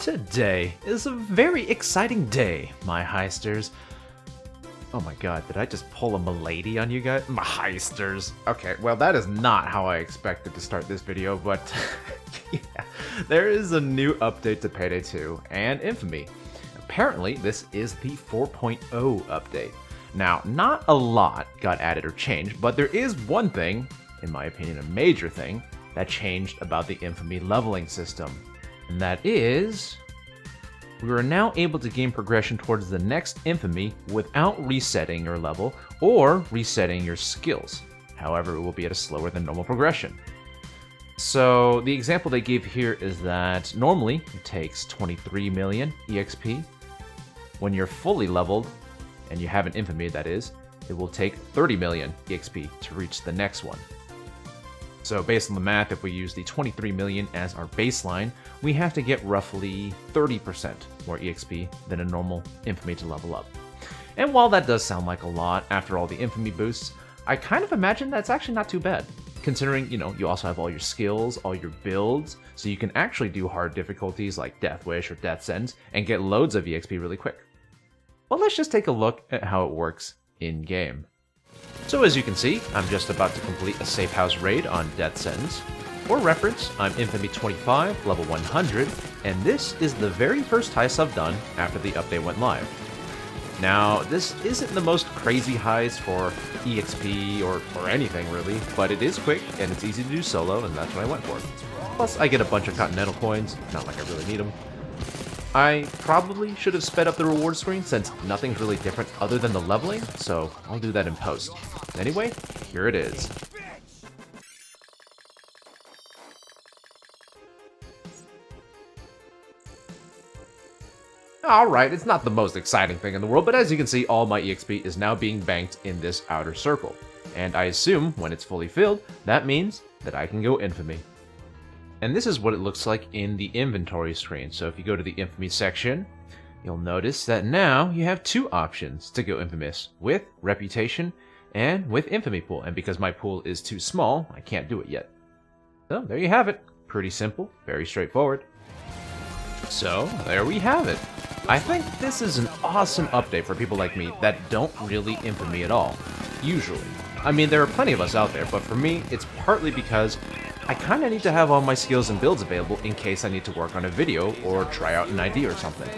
Today is a very exciting day, my heisters. Oh my god, did I just pull a milady on you guys? My heisters. Okay, well that is not how I expected to start this video, but yeah, there is a new update to Payday 2 and Infamy. Apparently, this is the 4.0 update. Now, not a lot got added or changed, but there is one thing, in my opinion a major thing, that changed about the Infamy leveling system. And that is, we are now able to gain progression towards the next Infamy without resetting your level or resetting your skills. However, it will be at a slower than normal progression. So the example they gave here is that normally it takes 23 million EXP. When you're fully leveled, and you have an Infamy that is, it will take 30 million EXP to reach the next one. So based on the math, if we use the 23 million as our baseline, we have to get roughly 30% more EXP than a normal Infamy to level up. And while that does sound like a lot after all the Infamy boosts, I kind of imagine that's actually not too bad. Considering, you also have all your skills, all your builds, so you can actually do hard difficulties like Death Wish or Death Sentence and get loads of EXP really quick. Well, let's just take a look at how it works in-game. So as you can see, I'm just about to complete a safe house raid on Death Sentence. For reference, I'm Infamy 25, level 100, and this is the very first heist I've done after the update went live. Now, this isn't the most crazy heist for EXP or anything really, but it is quick and it's easy to do solo, and that's what I went for. Plus, I get a bunch of Continental coins, not like I really need them. I probably should have sped up the reward screen since nothing's really different other than the leveling, so I'll do that in post. Anyway, here it is. Alright, it's not the most exciting thing in the world, but as you can see, all my EXP is now being banked in this outer circle. And I assume, when it's fully filled, that means that I can go Infamy. And this is what it looks like in the inventory screen. So if you go to the Infamy section, you'll notice that now you have two options to go Infamous, with Reputation and with Infamy Pool. And because my pool is too small, I can't do it yet. So there you have it. Pretty simple, very straightforward. So there we have it. I think this is an awesome update for people like me that don't really Infamy at all, usually. I mean, there are plenty of us out there, but for me, it's partly because I kinda need to have all my skills and builds available in case I need to work on a video or try out an idea or something.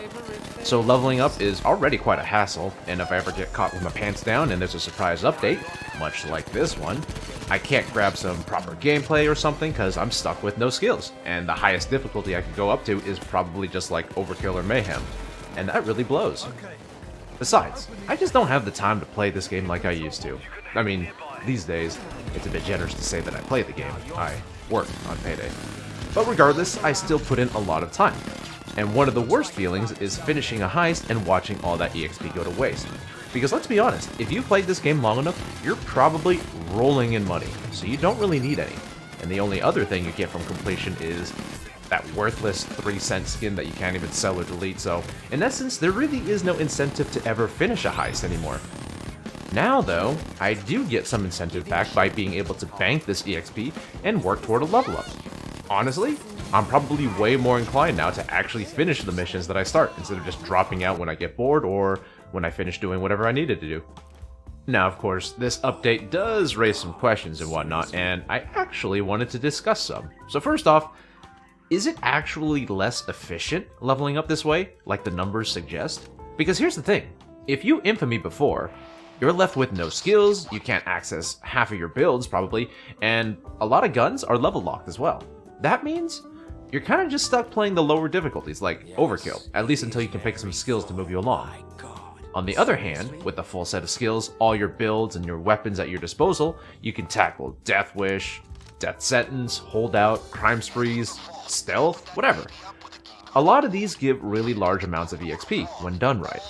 So leveling up is already quite a hassle, and if I ever get caught with my pants down and there's a surprise update, much like this one, I can't grab some proper gameplay or something because I'm stuck with no skills, and the highest difficulty I could go up to is probably just like Overkill or Mayhem, and that really blows. Besides, I just don't have the time to play this game like I used to. I mean, these days, it's a bit generous to say that I play the game. I work on Payday. But regardless, I still put in a lot of time. And one of the worst feelings is finishing a heist and watching all that EXP go to waste. Because let's be honest, if you've played this game long enough, you're probably rolling in money, so you don't really need any. And the only other thing you get from completion is that worthless 3-cent skin that you can't even sell or delete, so in essence, there really is no incentive to ever finish a heist anymore. Now though, I do get some incentive back by being able to bank this EXP and work toward a level up. Honestly, I'm probably way more inclined now to actually finish the missions that I start, instead of just dropping out when I get bored or when I finish doing whatever I needed to do. Now of course, this update does raise some questions and whatnot, and I actually wanted to discuss some. So first off, is it actually less efficient leveling up this way, like the numbers suggest? Because here's the thing, if you Infamy before, you're left with no skills, you can't access half of your builds probably, and a lot of guns are level locked as well. That means you're kind of just stuck playing the lower difficulties like Overkill, at least until you can pick some skills to move you along. On the other hand, with a full set of skills, all your builds and your weapons at your disposal, you can tackle Death Wish, Death Sentence, Holdout, Crime Sprees, Stealth, whatever. A lot of these give really large amounts of EXP when done right.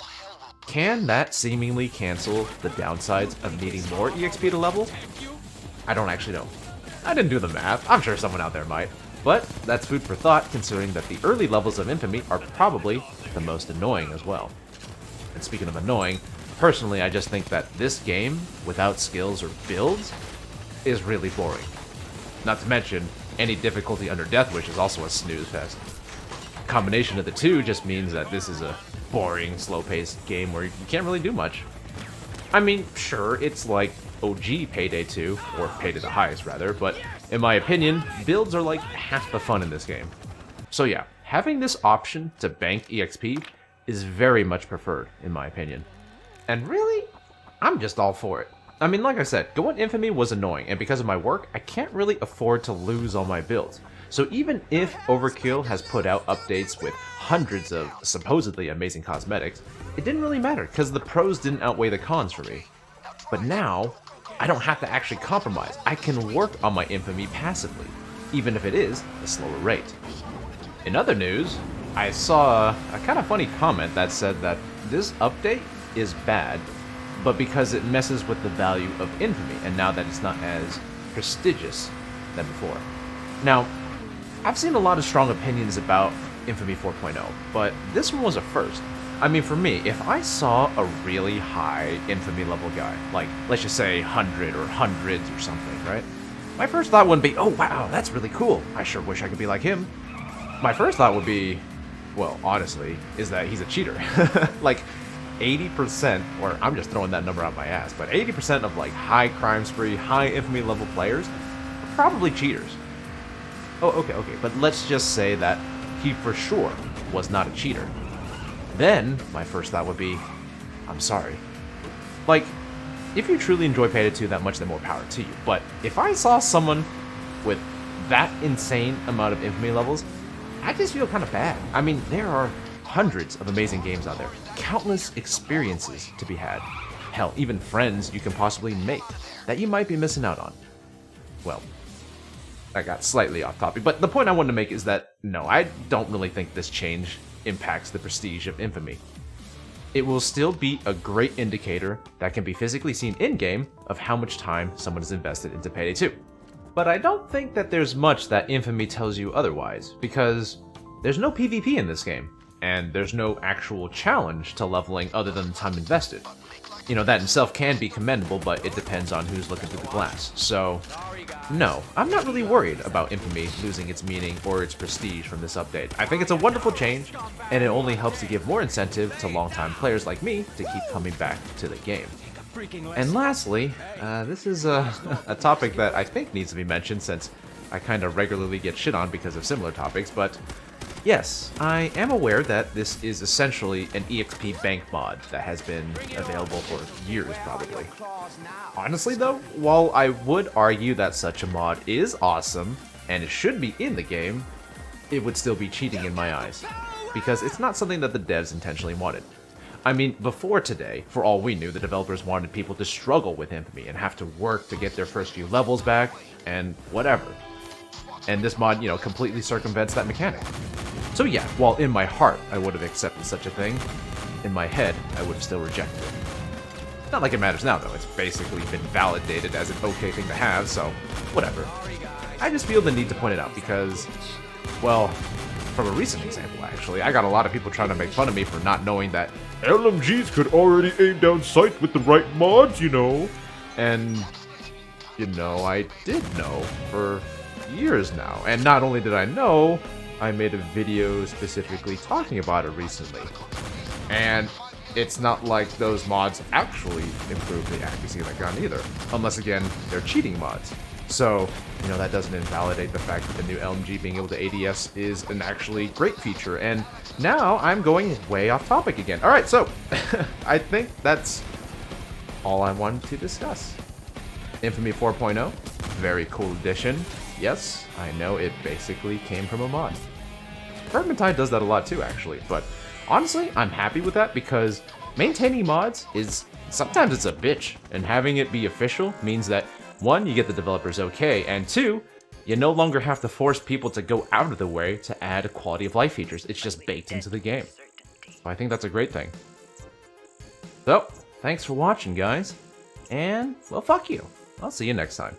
Can that seemingly cancel the downsides of needing more EXP to level? I don't actually know. I didn't do the math, I'm sure someone out there might. But that's food for thought considering that the early levels of Infamy are probably the most annoying as well. And speaking of annoying, personally I just think that this game, without skills or builds, is really boring. Not to mention, any difficulty under Death Wish is also a snooze fest. combination of the two just means that this is a boring, slow-paced game where you can't really do much. I mean, sure, it's like OG Payday 2, or Payday the Highest rather, but in my opinion, builds are like half the fun in this game. So yeah, having this option to bank EXP is very much preferred, in my opinion. And really, I'm just all for it. I mean, like I said, going Infamy was annoying, and because of my work, I can't really afford to lose all my builds. So even if Overkill has put out updates with hundreds of supposedly amazing cosmetics, it didn't really matter, because the pros didn't outweigh the cons for me. But now, I don't have to actually compromise. I can work on my Infamy passively, even if it is a slower rate. In other news, I saw a kind of funny comment that said that this update is bad, but because it messes with the value of Infamy, and now that it's not as prestigious than before. Now, I've seen a lot of strong opinions about Infamy 4.0, but this one was a first. I mean, for me, if I saw a really high Infamy level guy, like, let's just say 100 or hundreds or something, right? My first thought wouldn't be, oh wow, that's really cool, I sure wish I could be like him. My first thought would be, well, honestly, is that he's a cheater. Like, 80%, or I'm just throwing that number out my ass, but 80% of like high crime spree, high Infamy level players are probably cheaters. Oh, okay, but let's just say that he for sure was not a cheater. Then, my first thought would be, I'm sorry. Like, if you truly enjoy Payday 2 that much, then more power to you. But if I saw someone with that insane amount of Infamy levels, I just feel kind of bad. I mean, there are hundreds of amazing games out there, countless experiences to be had. Hell, even friends you can possibly make that you might be missing out on. Well, I got slightly off topic, but the point I wanted to make is that, no, I don't really think this change impacts the prestige of Infamy. It will still be a great indicator that can be physically seen in-game of how much time someone has invested into Payday 2. But I don't think that there's much that Infamy tells you otherwise, because there's no PvP in this game, and there's no actual challenge to leveling other than the time invested. You know, that in itself can be commendable, but it depends on who's looking through the glass. So, no, I'm not really worried about Infamy losing its meaning or its prestige from this update. I think it's a wonderful change, and it only helps to give more incentive to longtime players like me to keep coming back to the game. And lastly, this is a topic that I think needs to be mentioned since I kind of regularly get shit on because of similar topics, but yes, I am aware that this is essentially an EXP bank mod that has been available for years, probably. Honestly though, while I would argue that such a mod is awesome, and it should be in the game, it would still be cheating in my eyes, because it's not something that the devs intentionally wanted. I mean, before today, for all we knew, the developers wanted people to struggle with Infamy and have to work to get their first few levels back, and whatever. And this mod, you know, completely circumvents that mechanic. So yeah, while in my heart I would have accepted such a thing, in my head I would have still rejected it. Not like it matters now though, it's basically been validated as an okay thing to have, so whatever. I just feel the need to point it out because, well, from a recent example actually, I got a lot of people trying to make fun of me for not knowing that LMGs could already aim down sight with the right mods, you know. And, you know, I did know for years now. And not only did I know, I made a video specifically talking about it recently. And it's not like those mods actually improve the accuracy of the gun either. Unless, again, they're cheating mods. So, you know, that doesn't invalidate the fact that the new LMG being able to ADS is an actually great feature. And now I'm going way off topic again. Alright, so, I think that's all I wanted to discuss. Infamy 4.0, very cool addition. Yes, I know it basically came from a mod. Vermintide does that a lot too, actually, but honestly, I'm happy with that because maintaining mods is, sometimes it's a bitch, and having it be official means that, one, you get the developers okay, and two, you no longer have to force people to go out of the way to add quality of life features. It's just baked into the game. So I think that's a great thing. So, thanks for watching, guys, and, well, fuck you. I'll see you next time.